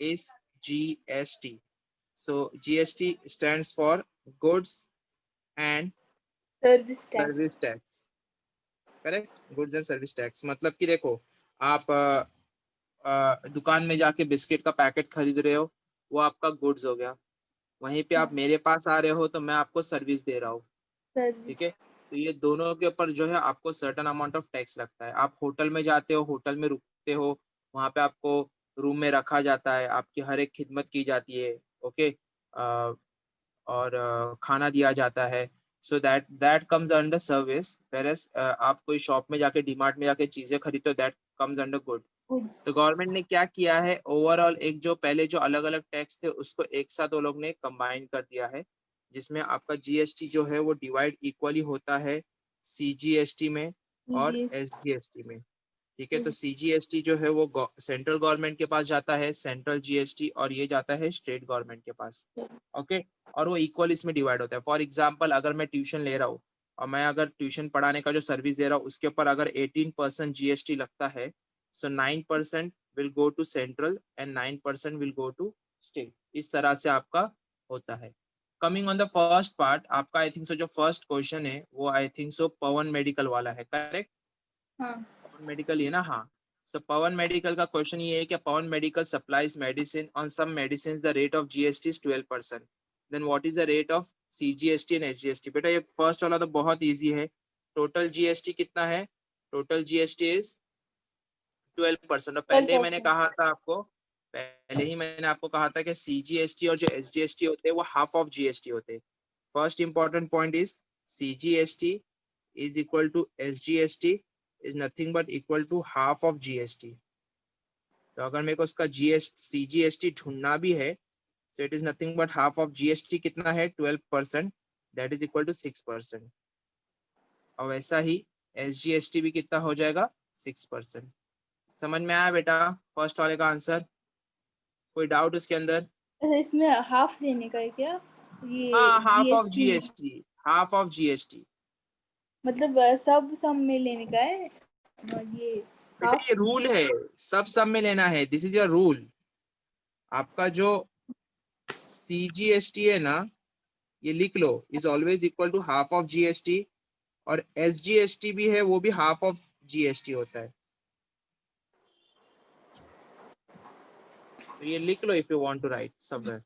is GST. So GST stands for goods and service tax. Service tax, correct, goods and service tax. मतलब कि देखो, आप दुकान में जाके बिस्किट का पैकेट खरीद रहे हो, वो आपका गुड्स हो गया। वहीं पे आप मेरे पास आ रहे हो तो मैं आपको सर्विस दे रहा हूँ, ठीक सर्विस। है। तो ये दोनों के ऊपर जो है आपको सर्टेन अमाउंट ऑफ टैक्स लगता है। आप होटल में जाते हो, होटल में रुकते हो, वहां पे आपको रूम में रखा जाता है, आपकी हर एक खिदमत की जाती है, ओके, और खाना दिया जाता है। So that comes under service. Whereas आप कोई शॉप में जाके, डीमार्ट में जाके चीजें खरीदते हो, that comes under good. Goods. तो गवर्नमेंट ने क्या किया है, ओवरऑल एक जो पहले जो अलग अलग टैक्स थे उसको एक साथ वो लोग ने कंबाइन कर दिया है, जिसमें आपका जीएसटी जो है वो डिवाइड इक्वली होता है सीजीएसटी में और सीजीएस। एसजीएसटी में, ठीक है। तो सीजीएसटी जो है वो सेंट्रल गवर्नमेंट के पास जाता है, सेंट्रल जीएसटी, और ये जाता है स्टेट गवर्नमेंट के पास, ओके। और वो इक्वल इसमें डिवाइड होता है। फॉर एग्जाम्पल, अगर मैं ट्यूशन ले रहा हूँ और मैं अगर ट्यूशन पढ़ाने का जो सर्विस दे रहा हूँ उसके ऊपर अगर 18% जीएसटी लगता है, so 9% will go to central and 9% will go to state. इस तरह से आपका होता है। Coming on the first part, आपका आई थिंक सो जो फर्स्ट क्वेश्चन है वो I think so Pawan medical वाला है, करेक्ट। हाँ। पवन मेडिकल है ना, हाँ। तो पवन मेडिकल का क्वेश्चन ये है कि Pawan medical supplies medicine, on some medicine the rate of GST is 12%, then what is the rate of CGST and SGST. बेटा ये फर्स्ट वाला तो बहुत इजी है। टोटल जीएसटी कितना है, टोटल जीएसटी इज 12%। और पहले ही मैंने 12%। कहा था आपको, पहले ही मैंने आपको कहा था कि सीजीएसटी और जो एसजीएसटी होते हैं वो हाफ ऑफ जीएसटी होते हैं। First important point is CGST is equal to SGST is nothing but equal to half of GST. तो अगर मेरे को उसका CGST ढूंढना भी है, so it is nothing but half of GST कितना है 12%, that is equal to 6%। और वैसा ही SGST भी कितना हो जाएगा 6%। समझ में आया बेटा फर्स्ट वाले का आंसर? कोई डाउट उसके अंदर? अच्छा, इसमें हाफ देने का है क्या ये हाँ, हाफ ऑफ जीएसटी में? GST, half of GST. मतलब सब सम में लेने का है ये बेटा हाफ। ये रूल है, सब में लेना है, दिस इज योर रूल। आपका जो सीजीएसटी है ना, ये लिख लो, is always equal to half of GST, और एसजीएसटी भी है वो भी हाफ ऑफ जीएसटी होता है। तो ये लिख लो if you want to write somewhere.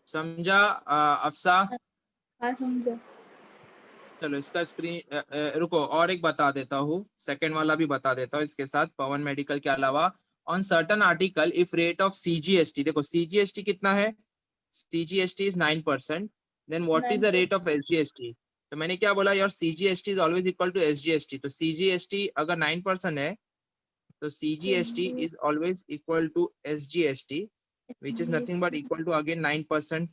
समझा अफसा? हाँ समझा। चलो इसका स्क्रीन रुको, और एक बता देता हूँ, सेकंड वाला भी बता देता हूँ इसके साथ, पवन मेडिकल के अलावा। On certain article if rate of CGST, देखो सीजीएसटी कितना है, CGST is 9%, then what is the 9%। Rate of SGST. तो मैंने क्या बोला यार, CGST is always equal to SGST. तो सीजीएसटी अगर 9% है तो CGST is always equal to SGST, which is nothing but equal to again 9%।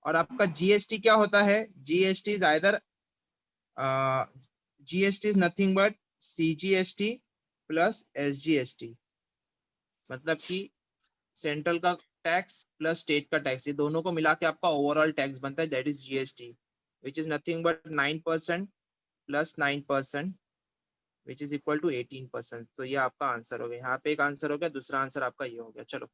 और आपका जीएसटी क्या होता है, GST is either GST is nothing but CGST plus SGST. मतलब कि सेंट्रल का टैक्स प्लस स्टेट का टैक्स, ये दोनों को मिला के आपका ओवरऑल टैक्स बनता है, that is GST, which is nothing but 9% plus 9%, which is equal to 18%। तो ये आपका आंसर हो गया। यहाँ पे एक आंसर हो गया, दूसरा आंसर आपका ये हो गया। चलो